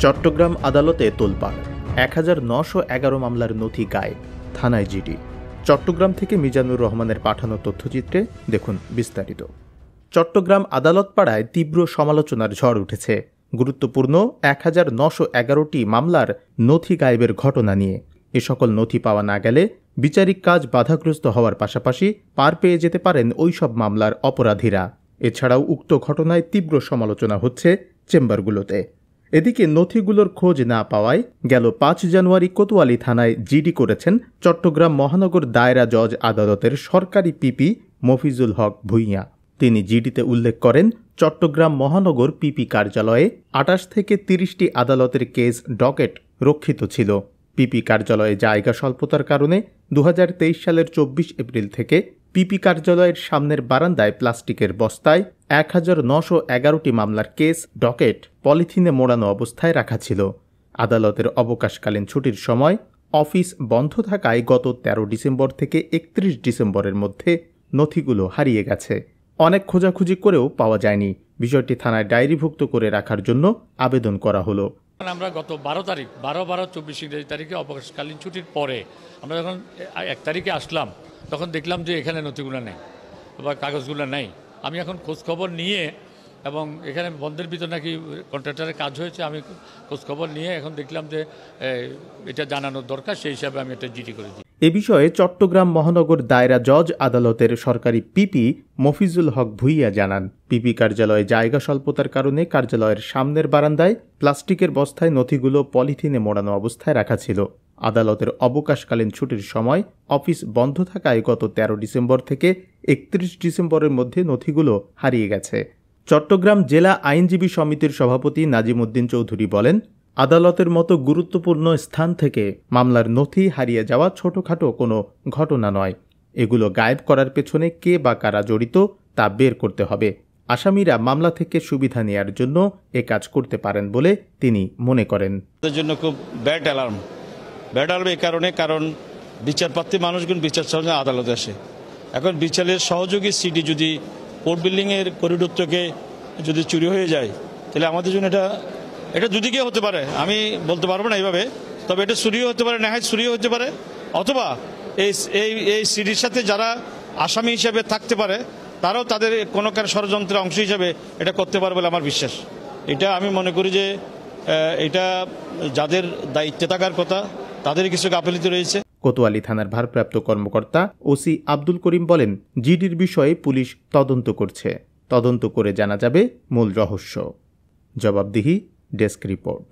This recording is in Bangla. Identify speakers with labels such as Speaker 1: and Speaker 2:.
Speaker 1: চট্টগ্রাম আদালতে তোলপাড় ১৯১১ মামলার নথি গায়েব, থানায় জিডি। চট্টগ্রাম থেকে মিজানুর রহমানের পাঠানো তথ্যচিত্রে দেখুন বিস্তারিত। চট্টগ্রাম আদালত পাড়ায় তীব্র সমালোচনার ঝড় উঠেছে গুরুত্বপূর্ণ ১৯১১টি মামলার নথি গায়েবের ঘটনা নিয়ে। এ সকল নথি পাওয়া না গেলে বিচারিক কাজ বাধাগ্রস্ত হওয়ার পাশাপাশি পার পেয়ে যেতে পারেন ওইসব মামলার অপরাধীরা। এছাড়াও উক্ত ঘটনায় তীব্র সমালোচনা হচ্ছে চেম্বারগুলোতে। এদিকে নথিগুলোর খোঁজ না পাওয়ায় গেল ৫ জানুয়ারি কোতোয়ালি থানায় জিডি করেছেন চট্টগ্রাম মহানগর দায়রা জজ আদালতের সরকারি পিপি মফিজুল হক ভূঁইয়া। তিনি জিডিতে উল্লেখ করেন, চট্টগ্রাম মহানগর পিপি কার্যালয়ে ২৮ থেকে ৩০টি আদালতের কেস ডকেট রক্ষিত ছিল। পিপি কার্যালয়ে জায়গা স্বল্পতার কারণে ২০২৩ সালের ২৪ এপ্রিল থেকে পিপি কার্যালয়ের সামনের বারান্দায় প্লাস্টিকের বস্তায় ১৯১১টি মামলার কেস ডকেট পলিথিনে মোড়ানো অবস্থায় রাখা ছিল। আদালতের অবকাশকালীন ছুটির সময় অফিস বন্ধ থাকায় গত ১৩ ডিসেম্বর থেকে ৩১ ডিসেম্বরের মধ্যে নথিগুলো হারিয়ে গেছে। অনেক খোঁজাখুঁজি করেও পাওয়া যায়নি। বিষয়টি থানায় ডায়েরিভুক্ত করে রাখার জন্য আবেদন করা হলো।
Speaker 2: আমরা গত ১২ তারিখ ১২/১২/২৪ ইংরেজি তারিখে অবকাশকালীন ছুটির পরে আমরা যখন ১ তারিখে আসলাম, তখন দেখলাম যে এখানে নথিগুলো নেই বা কাগজগুলো নেই। আমি এখন খোঁজখবর নিয়ে এবং এখানে বন্ধের ভিতর নাকি কন্ট্রাক্টরের কাজ হয়েছে, আমি খোঁজখবর নিয়ে এখন দেখলাম যে এটা জানানোর দরকার, সেই হিসাবে আমি এটা জিডি করেছি।
Speaker 1: এ বিষয়ে চট্টগ্রাম মহানগর দায়রা জজ আদালতের সরকারি পিপি মফিজুল হক ভূঁইয়া জানান, পিপি কার্যালয়ে জায়গা স্বল্পতার কারণে কার্যালয়ের সামনের বারান্দায় প্লাস্টিকের বস্তায় নথিগুলো পলিথিনে মোড়ানো অবস্থায় রাখা ছিল। আদালতের অবকাশকালীন ছুটির সময় অফিস বন্ধ থাকায় গত ১৩ ডিসেম্বর থেকে ৩১ ডিসেম্বরের মধ্যে নথিগুলো হারিয়ে গেছে। চট্টগ্রাম জেলা আইনজীবী সমিতির সভাপতি নাজিমউদ্দিন চৌধুরী বলেন, আদালতের মতো গুরুত্বপূর্ণ স্থান থেকে মামলার নথি হারিয়ে যাওয়া ছোটখাটো কোনো ঘটনা নয়। এগুলো গায়েব করার পেছনে কে বা কারা জড়িত তা বের করতে হবে। আসামিরা মামলা থেকে সুবিধা নেয়ার জন্য এ কাজ করতে পারেন বলে তিনি মনে করেন।
Speaker 3: এর জন্য খুব ব্যাড অ্যালার্ম এই কারণে, কারণ বিচারপ্রার্থী মানুষগুলো বিচার সঙ্গে আদালতে আসে। এখন বিচারের সহযোগী সিডি যদি কোর্ট বিল্ডিংয়ের করিডোর থেকে যদি চুরি হয়ে যায়, তাহলে আমাদের জন্য এটা দুদিকে হতে পারে। আমি বলতে পারবো না এইভাবে, তবে এটা চুরিও হতে পারে, নেহায় চুরিও হতে পারে, অথবা এই সিডির সাথে যারা আসামি হিসেবে থাকতে পারে তারাও তাদের কোনো ষড়যন্ত্রের অংশ হিসেবে এটা করতে পারে বলে আমার বিশ্বাস। এটা আমি মনে করি যে এটা যাদের দায়িত্বে থাকার কথা তাদের কিছু গাফিলতি রয়েছে।
Speaker 1: কোতোয়ালি থানার ভারপ্রাপ্ত কর্মকর্তা ওসি আব্দুল করিম বলেন, জিডির বিষয়ে পুলিশ তদন্ত করছে। তদন্ত করে জানা যাবে মূল রহস্য। জবাবদিহি ডেস্ক রিপোর্ট।